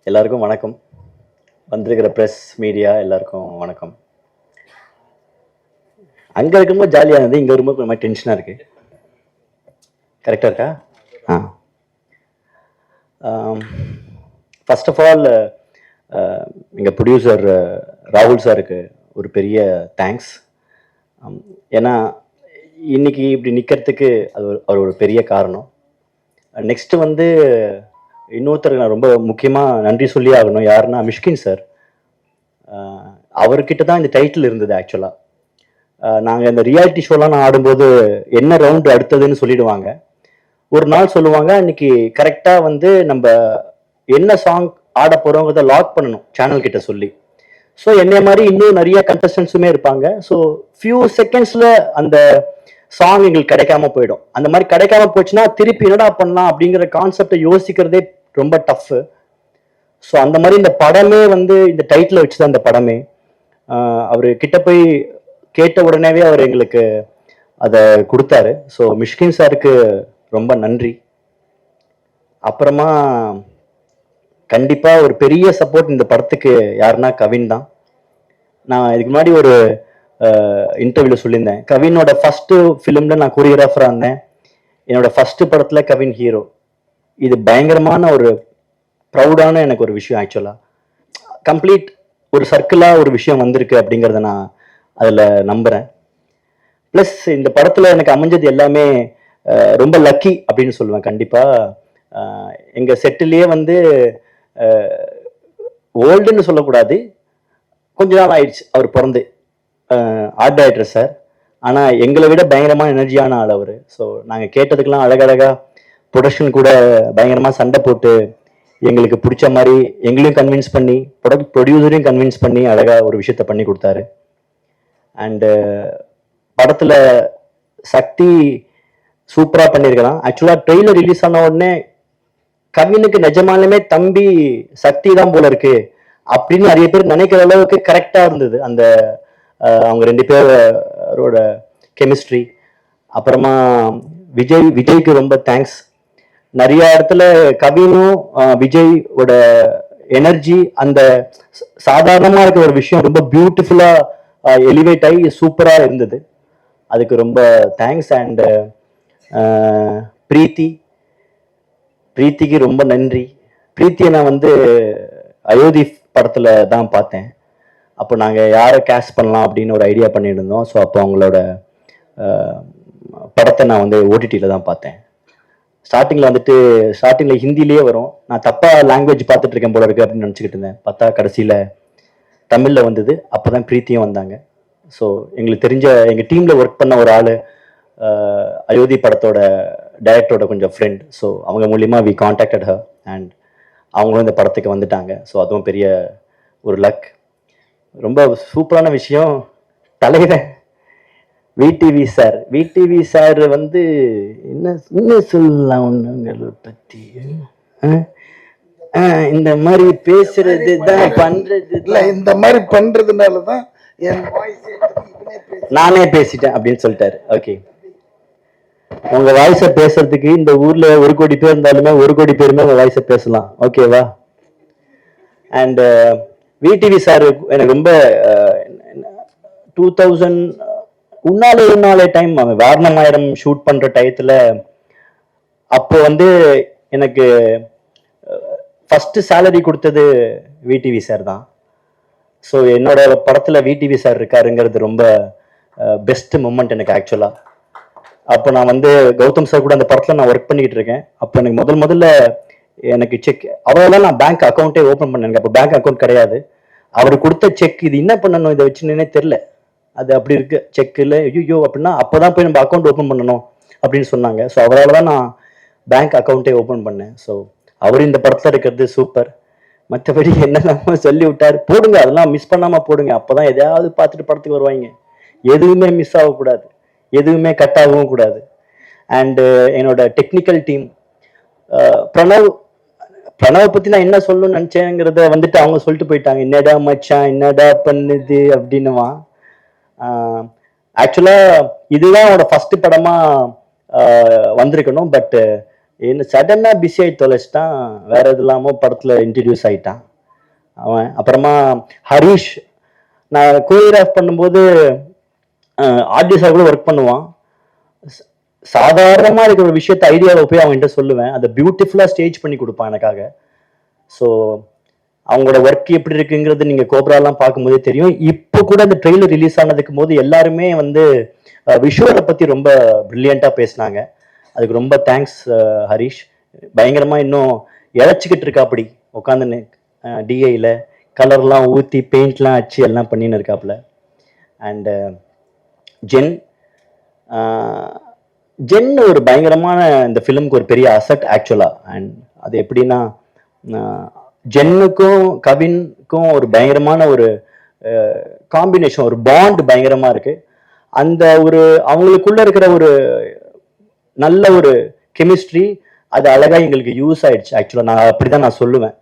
எல்லாருக்கும் வணக்கம். வந்திருக்கிற ப்ரெஸ் மீடியா எல்லாருக்கும் வணக்கம். அங்கே இருக்கும்போது ஜாலியாக இருந்தது, இங்கே வரும்போது கொஞ்சம் டென்ஷனாக இருக்கு. கரெக்டாக இருக்கா? ஃபர்ஸ்ட் ஆஃப் ஆல் எங்கள் ப்ரொடியூசர் ராகுல் சாருக்கு ஒரு பெரிய தேங்க்ஸ். ஏன்னா இன்னைக்கு இப்படி நிற்கிறதுக்கு அவர் ஒரு பெரிய காரணம். நெக்ஸ்ட் வந்து இன்னொருத்தருக்கு நான் ரொம்ப முக்கியமாக நன்றி சொல்லி ஆகணும். யாருன்னா மிஷ்கின் சார். அவர்கிட்ட தான் இந்த டைட்டில் இருந்தது. ஆக்சுவலாக நாங்கள் இந்த ரியாலிட்டி ஷோலாம் நான் ஆடும்போது என்ன ரவுண்டு அடுத்ததுன்னு சொல்லிடுவாங்க. ஒரு நாள் சொல்லுவாங்க, அன்னைக்கு கரெக்டாக வந்து நம்ம என்ன சாங் ஆட போகிறோங்கிறத லாக் பண்ணணும் சேனல் கிட்ட சொல்லி. ஸோ என்னைய மாதிரி இன்னும் நிறைய கண்டஸ்டன்ஸுமே இருப்பாங்க. ஸோ ஃபியூ செகண்ட்ஸில் அந்த சாங் எங்களுக்கு கிடைக்காம போயிடும். அந்த மாதிரி கிடைக்காம போச்சுன்னா திருப்பி என்னடா பண்ணலாம் அப்படிங்கிற கான்செப்டை யோசிக்கிறதே ரொம்ப டஃப். ஸோ அந்த மாதிரி இந்த படமே வந்து இந்த டைட்டில் வச்சு தான் இந்த படமே. அவர் கிட்ட போய் கேட்ட உடனேவே அவர் எங்களுக்கு அதை கொடுத்தாரு. ஸோ மிஷ்கின் சாருக்கு ரொம்ப நன்றி. அப்புறமா கண்டிப்பாக ஒரு பெரிய சப்போர்ட் இந்த படத்துக்கு யாருன்னா கவின் தான். நான் இதுக்கு முன்னாடி ஒரு இன்டர்வியூவில் சொல்லியிருந்தேன், கவினோட ஃபர்ஸ்ட் ஃபிலிமில் நான் கொரியோகிராஃபராக இருந்தேன். என்னோட ஃபர்ஸ்ட் படத்தில் கவின் ஹீரோ. இது பயங்கரமான ஒரு ப்ரௌடான எனக்கு ஒரு விஷயம். ஆக்சுவலாக கம்ப்ளீட் ஒரு சர்க்கிளாக ஒரு விஷயம் வந்திருக்கு அப்படிங்கிறத நான் அதில் நம்புகிறேன். ப்ளஸ் இந்த படத்தில் எனக்கு அமைஞ்சது எல்லாமே ரொம்ப லக்கி அப்படின்னு சொல்லுவேன். கண்டிப்பாக எங்கள் செட்டிலேயே வந்து ஓல்டுன்னு சொல்லக்கூடாது, கொஞ்ச நாள் ஆயிடுச்சு அவர் பிறந்து, ஆர்ட் டைரக்டர் சார். ஆனால் எங்களை விட பயங்கரமான எனர்ஜியான ஆள் அவர். ஸோ நாங்கள் கேட்டதுக்கெல்லாம் அழகழகாக ப்ரொடக்ஷன் கூட பயங்கரமாக சண்டை போட்டு எங்களுக்கு பிடிச்ச மாதிரி எங்களையும் கன்வின்ஸ் பண்ணி ப்ரொடியூசரையும் கன்வின்ஸ் பண்ணி அழகாக ஒரு விஷயத்த பண்ணி கொடுத்தாரு. அண்டு படத்தில் சக்தி சூப்பராக பண்ணியிருக்கலாம். ஆக்சுவலாக ட்ரெய்லர் ரிலீஸ் ஆன உடனே கவினுக்கு நிஜமாலுமே தம்பி சக்தி தான் போல இருக்கு அப்படின்னு நிறைய பேர் நினைக்கிற அளவுக்கு கரெக்டாக இருந்தது அந்த அவங்க ரெண்டு பேரோட கெமிஸ்ட்ரி. அப்புறமா விஜய்க்கு ரொம்ப தேங்க்ஸ். நிறைய இடத்துல கவினும் விஜயோட எனர்ஜி அந்த சாதாரணமாக இருக்கிற ஒரு விஷயம் ரொம்ப பியூட்டிஃபுல்லாக எலிவேட் ஆகி சூப்பராக இருந்தது. அதுக்கு ரொம்ப தேங்க்ஸ். அண்ட் பிரீத்திக்கு ரொம்ப நன்றி. பிரீத்தியை நான் வந்து அயோத்தி படத்தில் தான் பார்த்தேன். அப்போ நாங்கள் யாரை கேஸ்ட் பண்ணலாம் அப்படின்னு ஒரு ஐடியா பண்ணிட்டு இருந்தோம். ஸோ அப்போ அவங்களோட படத்தை நான் வந்து ஓடிடியில் தான் பார்த்தேன். ஸ்டார்டிங்கில் ஹிந்திலேயே வரும். நான் தப்பாக லாங்குவேஜ் பார்த்துட்டு இருக்கேன் போல இருக்கு அப்படின்னு நினச்சிக்கிட்டு இருந்தேன். பார்த்தா கடைசியில் தமிழில் வந்தது. அப்போ தான் பிரீத்தியும் வந்தாங்க. ஸோ எங்களுக்கு தெரிஞ்ச எங்கள் டீமில் ஒர்க் பண்ண ஒரு ஆள் அயோத்தி படத்தோட டைரக்டரோட கொஞ்சம் ஃப்ரெண்ட். ஸோ அவங்க மூலிமா வி கான்டாக்டட் ஹர் அண்ட் அவங்களும் இந்த படத்துக்கு வந்துட்டாங்க. ஸோ அதுவும் பெரிய ஒரு லக். ரொம்ப சூப்பரான விஷயம், தலைவர் விடிவி சார் வந்து என்ன சொல்லலாம் ஒன்றுங்களை பற்றி. இந்த மாதிரி பேசுறது தான் பண்றது இல்லை, இந்த மாதிரி பண்றதுனால தான் என் நானே பேசிட்டேன் அப்படின்னு சொல்லிட்டாரு. ஓகே, உங்க வாய்ஸை பேசுறதுக்கு இந்த ஊர்ல 1 கோடி பேர் இருந்தாலுமே 1 கோடி பேருமே உங்க வாய்ஸை பேசலாம். ஓகேவா? அண்ட் விடிவி சார் எனக்கு ரொம்ப 2000 உன்னாலே டைம் வாரணமாயிரம் ஷூட் பண்ற டயத்துல அப்போ வந்து எனக்கு ஃபர்ஸ்ட் சேலரி கொடுத்தது விடிவி சார் தான். ஸோ என்னோட படத்துல விடிவி சார் இருக்காருங்கிறது ரொம்ப பெஸ்ட் மூமெண்ட் எனக்கு ஆக்சுவலா. அப்போ நான் வந்து கௌதம் சார் கூட அந்த படத்துல நான் ஒர்க் பண்ணிக்கிட்டு இருக்கேன். அப்போ எனக்கு முதல்ல எனக்கு செக் அவ்வளோதான் நான் பேங்க் அக்கௌண்ட்டே ஓப்பன் பண்ணேங்க. அப்போ பேங்க் அக்கௌண்ட் கிடையாது. அவர் கொடுத்த செக் இது என்ன பண்ணணும், இதை வச்சுன்னே தெரில, அது அப்படி இருக்கு செக்கில். ஐயோ அப்படின்னா அப்போதான் போய் நம்ம அக்கௌண்ட் ஓப்பன் பண்ணணும் அப்படின்னு சொன்னாங்க. ஸோ அவரால் தான் நான் பேங்க் அக்கௌண்ட்டே ஓப்பன் பண்ணேன். ஸோ அவர் இந்த படத்தில் இருக்கிறது சூப்பர். மற்றபடி என்னெல்லாம சொல்லி விட்டார், போடுங்க அதெல்லாம் மிஸ் பண்ணாமல் போடுங்க, அப்போதான் எதையாவது பார்த்துட்டு படத்துக்கு வருவாங்க. எதுவுமே மிஸ் ஆகக்கூடாது, எதுவுமே கட் ஆகவும் கூடாது. அண்டு என்னோட டெக்னிக்கல் டீம் பிரணவ பத்தி நான் என்ன சொல்லணும்னு நினைச்சேங்கிறத வந்துட்டு அவங்க சொல்லிட்டு போயிட்டாங்க. என்னடா மச்சான் என்னடா பண்ணுது அப்படின்னுவா. ஆக்சுவலா இதுதான் அவனோட ஃபர்ஸ்ட் படமா வந்திருக்கணும். பட் என்ன சடனா பிஸி ஆகி தொலைச்சிட்டான், வேற எது இல்லாம படத்துல இன்ட்ரடியூஸ் ஆயிட்டான் அவன். அப்புறமா ஹரிஷ், நான் கோரியோகிராஃப் பண்ணும்போது ஆர்டி சார் கூட ஒர்க் பண்ணுவான். சாதாரணமா இருக்கிற ஒரு விஷயத்த ஐடியாவை போய் அவன்கிட்ட சொல்லுவேன், அதை பியூட்டிஃபுல்லா ஸ்டேஜ் பண்ணி கொடுப்பான் எனக்காக. ஸோ அவங்களோட ஒர்க் எப்படி இருக்குங்கிறது நீங்க கோப்ராலாம் பார்க்கும்போதே தெரியும். இப்போ கூட அந்த ட்ரெய்லர் ரிலீஸ் ஆனதுக்கு போது எல்லாருமே வந்து விஷுவலை பத்தி ரொம்ப பிரில்லியண்டா பேசினாங்க. அதுக்கு ரொம்ப தேங்க்ஸ் ஹரிஷ். பயங்கரமா இன்னும் இழைச்சிக்கிட்டு இருக்காப்படி உட்காந்துன்னு டிஐல கலர்லாம் ஊற்றி பெயிண்ட்லாம் அடிச்சு எல்லாம் பண்ணின்னு இருக்காப்புல. அண்டு ஜென், ஜென் ஒரு பயங்கரமான இந்த ஃபிலிமுக்கு ஒரு பெரிய அசட் ஆக்சுவலா. அண்ட் அது எப்படின்னா, ஜென்னுக்கும் கவினுக்கும் ஒரு பயங்கரமான ஒரு காம்பினேஷன், ஒரு பாண்ட் பயங்கரமா இருக்கு. அந்த ஒரு அவங்களுக்குள்ள இருக்கிற ஒரு நல்ல ஒரு கெமிஸ்ட்ரி அது அழகா எங்களுக்கு யூஸ் ஆயிடுச்சு. ஆக்சுவலா நான் அப்படிதான் நான் சொல்லுவேன்.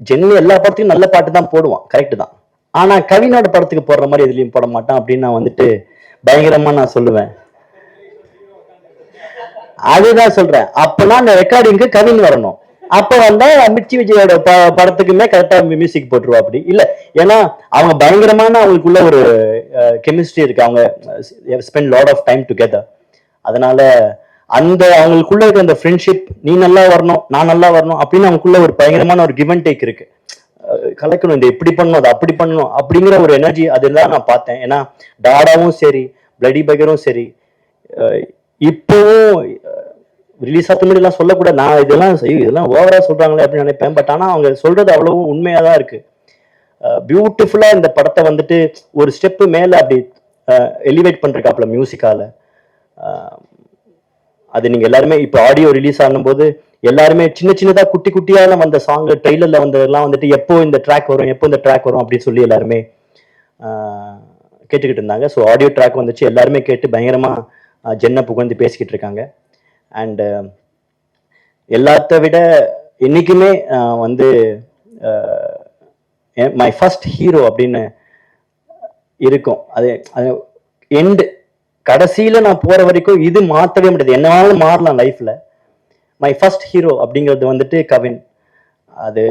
ஜென்னு எல்லா படத்துக்கும் நல்ல பாட்டு தான் போடுவான், கரெக்ட் தான். ஆனா கவினோட படத்துக்கு போடுற மாதிரி எதுலையும் போட மாட்டான் அப்படின்னு நான் வந்துட்டு பயங்கரமா நான் சொல்லுவேன். அதுதான் சொல்றேன். அப்பெல்லாம் அந்த ரெக்கார்டிங்க்கு கவின் வரணும். அப்ப வந்தா மிர்ச்சி விஜயோட படத்துக்குமே கரெக்டா மியூசிக் போட்டுருவா. அப்படி இல்ல, ஏன்னா அவங்க பயங்கரமான அவங்களுக்குள்ள ஒரு கெமிஸ்ட்ரி இருக்கு. அவங்க spend lot of time together. அதனால அந்த அவங்களுக்குள்ள இருக்க அந்த ஃப்ரெண்ட்ஷிப், நீ நல்லா வரணும் நான் நல்லா வரணும் அப்படின்னு அவங்களுக்குள்ள ஒரு பயங்கரமான ஒரு கிவ் அண்ட் டேக் இருக்கு. கலக்கணும், இந்த எப்படி பண்ணணும் அதை அப்படி பண்ணணும் அப்படிங்கிற ஒரு எனர்ஜி அதெல்லாம் நான் பார்த்தேன். ஏன்னா டாடாவும் சரி, பிளடி பகரும் சரி, இப்பவும் ரிலீஸ் ஆத்த மாதிரி எல்லாம் சொல்லக்கூட, நான் இதெல்லாம் ஓவரா சொல்றாங்களே அப்படின்னு நினைப்பேன். பட் ஆனா அவங்க சொல்றது அவ்வளவு உண்மையா தான் இருக்கு. பியூட்டிஃபுல்லா இந்த படத்தை வந்துட்டு ஒரு ஸ்டெப்பு மேல அப்படி எலிவேட் பண்றாப்ல மியூசிக்கால. அது நீங்க எல்லாருமே இப்ப ஆடியோ ரிலீஸ் ஆகும் போது எல்லாருமே சின்ன சின்னதா குட்டி குட்டியான வந்த சாங் ட்ரெய்லர்ல வந்ததெல்லாம் வந்துட்டு எப்போ இந்த ட்ராக் வரும் எப்போ இந்த ட்ராக் வரும் அப்படின்னு சொல்லி எல்லாருமே கேட்டுக்கிட்டு இருந்தாங்க. ஸோ ஆடியோ ட்ராக் வந்துச்சு, எல்லாருமே கேட்டு பயங்கரமா ஜென்னை புகழ்ந்து பேசிக்கிட்டு இருக்காங்க. அண்ட் எல்லாத்த விட என்னைக்குமே வந்து மை ஃபர்ஸ்ட் ஹீரோ அப்படின்னு இருக்கும். அது எண்டு கடைசியில நான் போற வரைக்கும் இது மாற்றவே முடியாது. என்னாலும் மாறலாம் லைஃப்ல. மை ஃபர்ஸ்ட் ஹீரோ அப்படிங்கிறது வந்துட்டு கவின். அது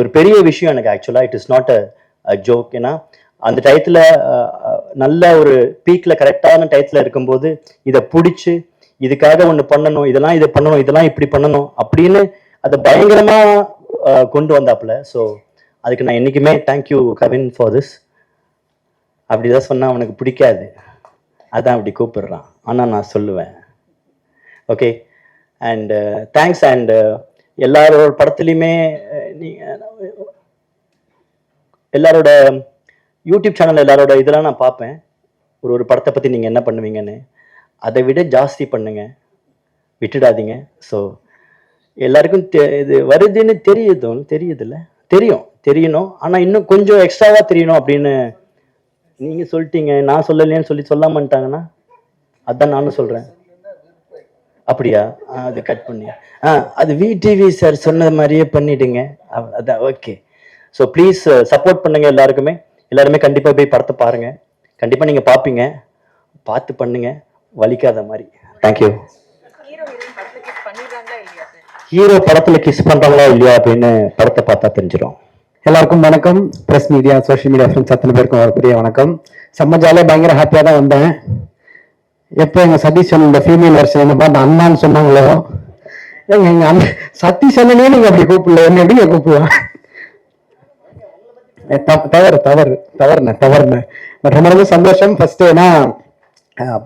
ஒரு பெரிய விஷயம் எனக்கு. ஆக்சுவலா it is not a joke. ஏன்னா அந்த டயத்துல நல்ல ஒரு பீக்ல கரெக்டான டயத்துல இருக்கும்போது இதை பிடிச்சி இதுக்காக ஒண்ணு பண்ணணும், இதெல்லாம் இதை பண்ணணும், இதெல்லாம் இப்படி பண்ணணும் அப்படின்னு அதை பயங்கரமா கொண்டு வந்தாப்புல. ஸோ அதுக்கு நான் என்னைக்குமே தேங்க்யூ கவின் ஃபார் திஸ். அப்படிதான் சொன்னா அவனுக்கு பிடிக்காது, அதான் அப்படி கூப்பிடுறான். ஆனா நான் சொல்லுவேன் ஓகே. And thanks. அண்ட் எல்லாரோட படத்துலையுமே எல்லாரோட யூடியூப் சேனல் எல்லாரோட இதெல்லாம் நான் பார்ப்பேன். ஒரு படத்தை பத்தி நீங்க என்ன பண்ணுவீங்கன்னு, அதை விட ஜாஸ்தி பண்ணுங்க, விட்டுடாதீங்க. ஸோ எல்லாருக்கும் இது வருதுன்னு தெரியுதுல்ல, தெரியணும். ஆனா இன்னும் கொஞ்சம் எக்ஸ்ட்ராவா தெரியணும் அப்படின்னு நீங்க சொல்லிட்டீங்க. நான் சொல்லலையேன்னு சொல்லி சொல்லாமட்டாங்கன்னா அதான் நானும் சொல்றேன். அப்படியா? அது கட் பண்ணி அது விடிவி சார் சொன்ன மாதிரியே பண்ணிடுங்க. அதான் ஓகே. ஸோ ப்ளீஸ் சப்போர்ட் பண்ணுங்க எல்லாருக்குமே. எல்லாருமே கண்டிப்பா போய் படத்தை பாருங்க. கண்டிப்பா நீங்க பாப்பீங்க. பார்த்து பண்ணுங்க, வலிக்காத மாதிரி. தேங்க்யூ. ஹீரோ படத்துல கிஸ் பண்றாங்களா இல்லையா அப்படின்னு படத்தை பார்த்தா தெரிஞ்சிடும். எல்லாருக்கும் வணக்கம். Press media, social media friends அத்தனை பேருக்கும் ஒரு பெரிய வணக்கம். செம்ம ஜாலியாக பயங்கர ஹாப்பியாக தான் வந்தேன். எப்போ எங்கள் சதீஷ் இந்த ஃபீமேல் வெர்ஷன் பார்த்து அண்ணான்னு சொன்னாங்களோ, எங்க அண்ணன் சதீஷ் அண்ணனே நீங்கள் அப்படி கூப்பிடல, என்ன எப்படி கூப்பிடுவேன்? தவறுன பட் ரொம்ப ரொம்ப சந்தோஷம். ஃபர்ஸ்ட் ஏன்னா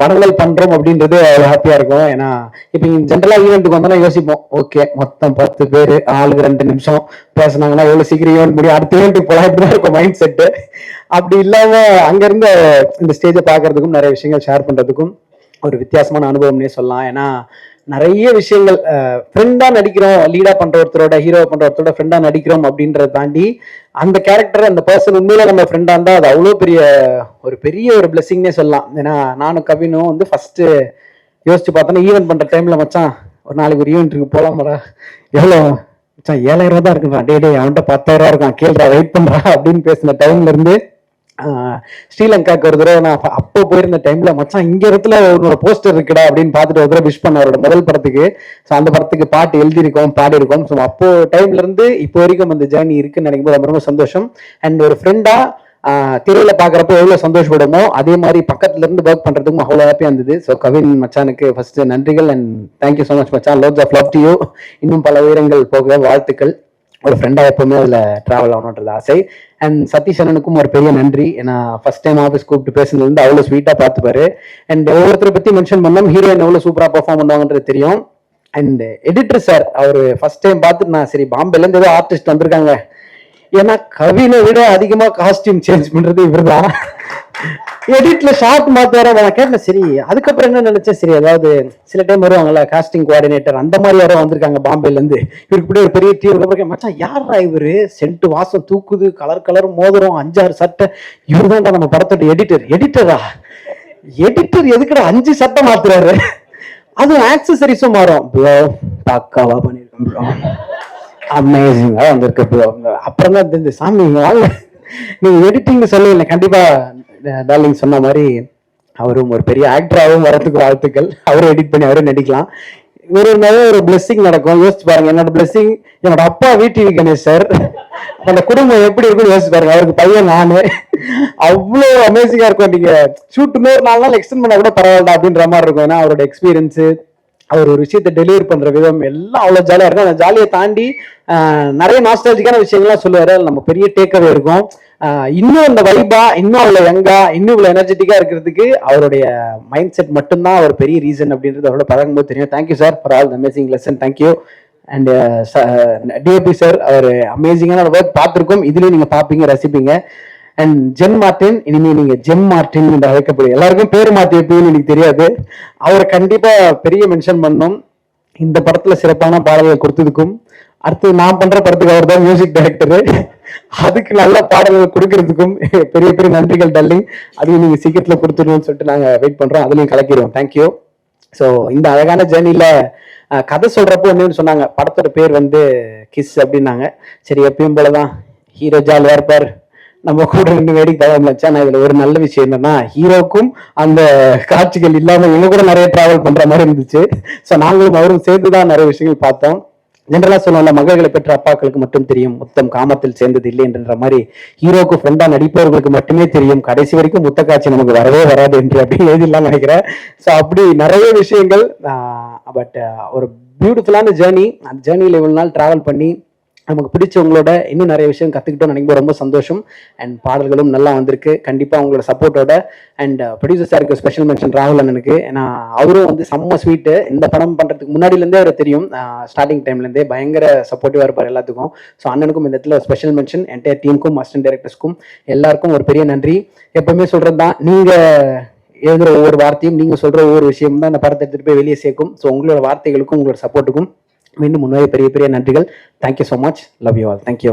படங்கள் பண்றோம் அப்படின்றது அவ்வளோ ஹாப்பியா இருக்கும். ஏன்னா இப்போ ஜென்ரலா ஈவெண்ட்டுக்கு வந்தோம்னா யோசிப்போம், ஓகே மொத்தம் 10 பேர் ஆளுக்கு 2 நிமிஷம் பேசினாங்கன்னா எவ்வளவு சீக்கிரம் ஈவெண்ட் முடியும், அடுத்த ஈவெண்ட்டுக்கு போலாம், இப்படிதான் இருக்கும் மைண்ட் செட்டு. அப்படி இல்லாம அங்கிருந்து இந்த ஸ்டேஜை பார்க்கறதுக்கும் நிறைய விஷயங்கள் ஷேர் பண்றதுக்கும் ஒரு வித்தியாசமான அனுபவம்னே சொல்லலாம். ஏன்னா நிறைய விஷயங்கள் ஃப்ரெண்டா நடிக்கிறோம், லீடா பண்ற ஒருத்தரோட, ஹீரோ பண்ற ஒருத்தரோட ஃப்ரெண்டா நடிக்கிறோம் அப்படின்றத தாண்டி அந்த கேரக்டர் அந்த பர்சன் உண்மையில நம்ம ஃப்ரெண்டா இருந்தா அது அவ்வளோ பெரிய ஒரு பிளெஸிங்னே சொல்லலாம். ஏன்னா நானும் கவினும் வந்து ஃபர்ஸ்ட் யோசிச்சு பார்த்தோன்னா ஈவெண்ட் பண்ற டைம்ல மச்சான் ஒரு நாளைக்கு ஒரு ஈவெண்ட் இருக்கு போலாமடா, எவ்வளோ மச்சான் 7000 ரூபா தான் இருக்குப்பா, டே அவன்கிட்ட 10,000 இருக்கான், கேள்றா வெயிட் பண்றா அப்படின்னு பேசின டைம்ல இருந்து ஸ்ரீலங்காக்கு ஒரு தடவை நான் அப்போ போயிருந்த டைம்ல மச்சான் இங்க இடத்துல உன்னோட போஸ்டர் இருக்குடா அப்படின்னு பார்த்துட்டு ஒரு தடவை விஷ் பண்ண அவரோட முதல் படத்துக்கு. ஸோ அந்த படத்துக்கு பாட்டு எழுதியிருக்கோம், பாடியிருக்கோம். ஸோ அப்போ டைம்ல இருந்து இப்போ வரைக்கும் அந்த ஜேர்னி இருக்குன்னு நினைக்கும்போது ரொம்ப ரொம்ப சந்தோஷம். அண்ட் ஒரு ஃப்ரெண்டா திரையில பாக்குறப்போ எவ்வளவு சந்தோஷப்படுமோ அதே மாதிரி பக்கத்துல இருந்து ஒர்க் பண்றதுக்கும் அவ்வளவு ஹாப்பியா இருந்தது. ஸோ கவின் மச்சானுக்கு ஃபர்ஸ்ட் நன்றிகள் அண்ட் தேங்க்யூ ஸோ மச் மச்சான். Lots of love to you. இன்னும் பல உயரங்கள் போக வாழ்த்துக்கள். ஒரு ஃப்ரெண்டா எப்பவுமே அதுல டிராவல் ஆகணுன்றது ஆசை. அண்ட் சதீஷ் அண்ணனுக்கும் ஒரு பெரிய நன்றி. ஏன்னா ஃபர்ஸ்ட் டைம் ஆஃபீஸ் கூப்பிட்டு பேசுனது வந்து அவ்வளவு ஸ்வீட்டா பார்த்துப்பாரு. அண்ட் ஒவ்வொருத்தரை பத்தி மென்ஷன் பண்ணோம், ஹீரோயின் எவ்வளவு சூப்பரா பெர்ஃபார்ம் பண்ணுவாங்கன்றது தெரியும். அண்ட் எடிட்டர் சார் அவர் ஃபர்ஸ்ட் டைம் பார்த்துட்டு நான் சரி பாம்பேல இருந்து ஏதோ ஆர்டிஸ்ட் வந்திருக்காங்க, ஏன்னா கவினை விட அதிகமா காஸ்டியூம் சேஞ்ச் பண்றது இவர்தான். எடிட்ல ஷார்ட் மாத்தார நான் கேட்டேன். சரி அதுக்கப்புறம் என்ன நினைச்சேன், சரி அதாவது சில டைம் வருவாங்கல்ல காஸ்டிங் கோஆர்டினேட்டர் அந்த மாதிரி யாரோ வந்திருக்காங்க பாம்பேல இருந்து, இவருக்கு இப்படி ஒரு பெரிய டீம். மச்சான் யாரா இவரு, சென்ட் வாசம் தூக்குது, கலர் கலர் மோதிரம், 5-6 சட்டை, இவரு தான்டா நம்ம படத்தோட எடிட்டர். எடிட்டரா? எடிட்டர் எதுக்குடா 5 சட்டை மாத்துறாரு, அதுவும் ஆக்சசரிஸும் மாறும். ப்ரோ பக்காவா பண்ணிருக்கோம் ப்ரோ, அமேசிங்கா வந்திருக்கு ப்ரோ. அப்புறம் தான் தெரிஞ்சு சாமி வாங்க நீங்க எடிட்டிங் சொல்லல. கண்டிப்பா டார்லிங் சொன்ன மாதிரி அவரும் ஒரு பெரிய ஆக்டராகவும் வரதுக்கு வாழ்த்துக்கள். அவரும் எடிட் பண்ணி அவரும் நடிக்கலாம். ஒரு பிளெஸிங் நடக்கும். யோசிச்சு பாருங்க, என்னோட பிளெஸிங் என்னோட அப்பா VTV கணேஷ் சார், அந்த குடும்பம் எப்படி இருக்குன்னு யோசிச்சு பாருங்க. அவருக்கு பையன் நானு, அவ்வளோ அமேசிங்கா இருக்கும். நீங்க ஷூட் 4 நாள் எக்ஸ்டெண்ட் பண்ணா கூட பரவாயில்ல அப்படின்ற மாதிரி இருக்கும். ஏன்னா அவரோட எக்ஸ்பீரியன்ஸ், அவர் ஒரு விஷயத்தை டெலிவரி பண்ற விதம் எல்லாம் அவ்வளவு ஜாலியா இருக்கும். அந்த ஜாலியை தாண்டி நிறைய நாஸ்டாலஜிக்கான விஷயங்கள்லாம் சொல்லுவாரு. நம்ம பெரிய டேக்அவே இருக்கும். இன்னும் அந்த வைபா, இன்னும் அவ்வளவு யங்கா, இன்னும் இவ்வளவு எனர்ஜெட்டிக்கா இருக்கிறதுக்கு அவருடைய மைண்ட் செட் மட்டும்தான் ஒரு பெரிய ரீசன் அப்படின்றது அவரோட பழகும்போது தெரியும். Thank you sir for all amazing lesson. Thank you. And DOP sir, அவர் அமேசிங்கான ஒர்க் பார்த்துருக்கோம், இதுலயும் நீங்க பார்ப்பீங்க, ரசிப்பீங்க. அண்ட் ஜென் மார்டின், இனிமே நீங்க ஜெம் மார்டின் என்று அழைக்கப்படும். எல்லாருக்கும் பேர் மாத்தி வைப்பீங்கன்னு எனக்கு தெரியாது. அவரை கண்டிப்பா பெரிய மென்ஷன் பண்ணணும். இந்த படத்துல சிறப்பான பாடல்கள் கொடுத்ததுக்கும், அடுத்து நான் பண்ற படத்துக்கு அவர் தான் மியூசிக் டைரக்டரு, அதுக்கு நல்ல பாடல்கள் கொடுக்கறதுக்கும் பெரிய பெரிய நன்றிகள் டார்லிங். அதையும் நீங்க சீக்கிரத்துல கொடுத்துடணும்னு சொல்லிட்டு நாங்க வெயிட் பண்றோம், அதுலயும் கலக்கிடுவோம். தேங்க்யூ. ஸோ இந்த அழகான ஜேர்னில கதை சொல்றப்போ ஒன்னு சொன்னாங்க, படத்தோட பேர் வந்து கிஸ் அப்படின்னாங்க. சரி எப்பயும் போலதான் ஹீரோ ஜாலியா இருப்பார், நம்ம கூட ரெண்டு வேடிக்கை வச்சா. நான் இதுல ஒரு நல்ல விஷயம் என்னன்னா, ஹீரோக்கும் அந்த காட்சிகள் இல்லாம இவங்க கூட நிறைய டிராவல் பண்ற மாதிரி இருந்துச்சு. ஸோ நாங்களும் அவரும் சேர்ந்துதான் நிறைய விஷயங்கள் பார்த்தோம். ஜென்ரலா சொல்லுவாங்க, மகள்களை பெற்ற அப்பாக்களுக்கு மட்டும் தெரியும் முத்தம் காமத்தில் சேர்ந்தது இல்லை என்ற மாதிரி, ஹீரோக்கு ஃப்ரெண்டா நடிப்பவர்களுக்கு மட்டுமே தெரியும் கடைசி வரைக்கும் முத்த காட்சி நமக்கு வரவே வராது என்று அப்படின்னு எழுதிடலாம் நினைக்கிறேன். ஸோ அப்படி நிறைய விஷயங்கள். பட் ஒரு பியூட்டிஃபுல்லான ஜேர்னி. அந்த ஜேர்னியில் இவ்வளவு நாள் டிராவல் பண்ணி நமக்கு பிடிச்சவங்களோட இன்னும் நிறைய விஷயம் கற்றுக்கிட்டோம் நினைக்கும் ரொம்ப சந்தோஷம். அண்ட் பாடல்களும் நல்லா வந்திருக்கு. கண்டிப்பாக அவங்களோட சப்போர்ட்டோட. அண்ட் ப்ரொடியூசர் சாருக்கு ஸ்பெஷல் மென்ஷன் ராகுல் அண்ணனுக்கு. ஏன்னா அவரும் வந்து செம்ம ஸ்வீட்டு. இந்த படம் பண்ணுறதுக்கு முன்னாடிலேருந்தே அவர் தெரியும், ஸ்டார்டிங் டைம்லேருந்தே பயங்கர சப்போர்ட்டிவாக இருப்பார் எல்லாத்துக்கும். ஸோ அண்ணனுக்கும் இந்த இடத்துல ஸ்பெஷல் மென்ஷன், என்டையர் டீமுக்கும், அசிஸ்டன்ட் டைரக்டர்ஸ்க்கும் எல்லாருக்கும் ஒரு பெரிய நன்றி. எப்பவுமே சொல்கிறது தான், நீங்கள் எழுதுகிற ஒவ்வொரு வார்த்தையும், நீங்கள் சொல்கிற ஒவ்வொரு விஷயம் தான் இந்த படத்தை எடுத்துகிட்டு போய் வெளியே சேர்க்கும். ஸோ உங்களோட வார்த்தைகளுக்கும் உங்களோட சப்போர்ட்டுக்கும் மீண்டும் முன்னாடி பெரிய பெரிய நன்றிகள். Thank you so much. Love you all. Thank you.